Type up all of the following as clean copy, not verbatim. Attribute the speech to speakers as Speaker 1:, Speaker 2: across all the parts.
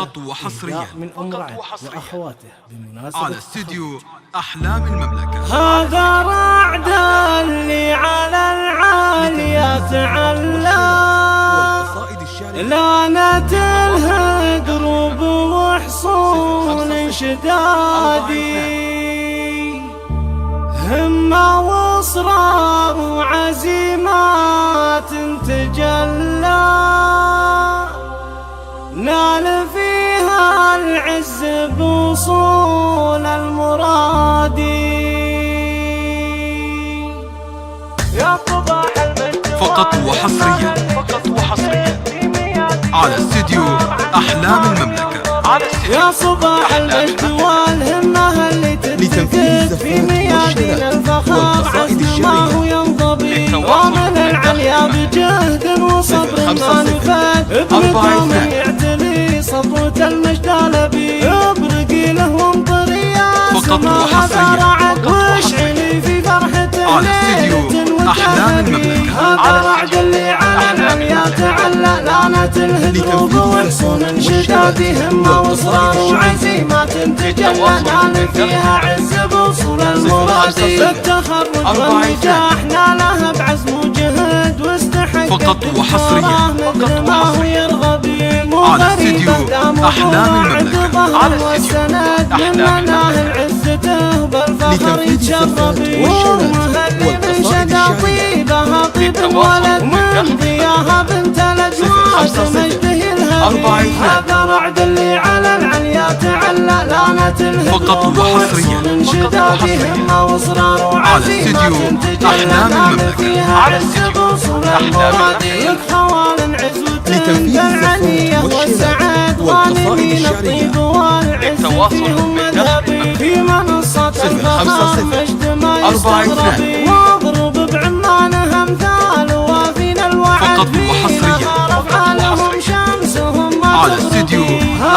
Speaker 1: فقط وحصريا
Speaker 2: من أم رعد وأخواته بمناسبة
Speaker 1: على استديو أحلام المملكة.
Speaker 3: هذا رعد اللي على العاليات علا، لعنة الهدروب وحصون شدادي، همة واصرار وعزيمات تجلى، نال فيها العز بوصول المرادي. يا صباح المجد
Speaker 1: فقط وحصريا على استديو أحلام المملكة.
Speaker 3: يا صباح المجد والهمة اللي تتفقد في ميادين الفخر، عزم ما هو ينضبي ومن العليا بجهد وصبر ما نفاد، ابن الدوم يعتلي صفوة المجد لبي، ابرقي له وامطريات
Speaker 1: فقط وحصريا
Speaker 3: واشعلي في فرحة
Speaker 1: على استديو أحلام المملكة.
Speaker 3: هذا رعد اللي على العليا تعلى، لعنة الهدروب وحصون شدادي، همة واصرار وعزيمات تجلى، نال فيها عز بوصول المرادي. بالتخرج والنجاح نالها بعزم وجهد واستحق،
Speaker 1: فقط وحصريا
Speaker 3: مثل ما هو يرغب
Speaker 1: على استديو أحلام المملكة.
Speaker 3: على والسند منناه عزته بالفخر يتشرب، ومهلي من شدا طيبها طيب الولد، من ضياها بنت الاجواد مجده الهبي. هذا رعد اللي على العليا تعلى، لعنة الهدروب وحصون شدادي، همة واصرار وعزيمات تجلى، نال فيها عز بوصول المرادي. لك خوال عزوة العنية والسعاد، غانمين الطيب والعز فيهم مذهبي، في منصة الفخر مجد ما يستغرب، واضرب بعمانها امثال وافينا الوعد، فيها رفع لهم شمسهم
Speaker 1: على استديو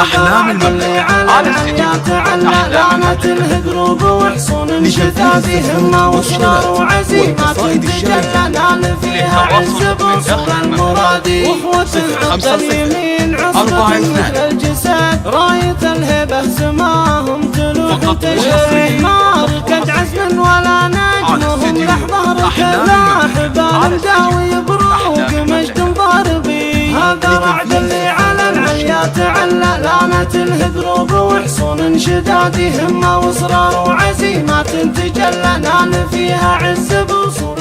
Speaker 1: أحلام المملكة.
Speaker 3: على العليا تعلى، لعنة الهدروب وحصون شدادي، همة واصرار وعزيمات تجلى، نال فيها عز بوصول المرادي. واخوة عبد اليمين عصبة مثل الجسد، راية الهبة سماهم تلوح تشري، ما ركد عزم ولا نجمهم لحظة ركد لاحبة، داوي بروق مجد ضاربي. هذا رعد اللي على العليا تعلى، لعنة الهدروب وحصون شدادي، همة واصرار وعزيمات تجلى، نال فيها عز بوصول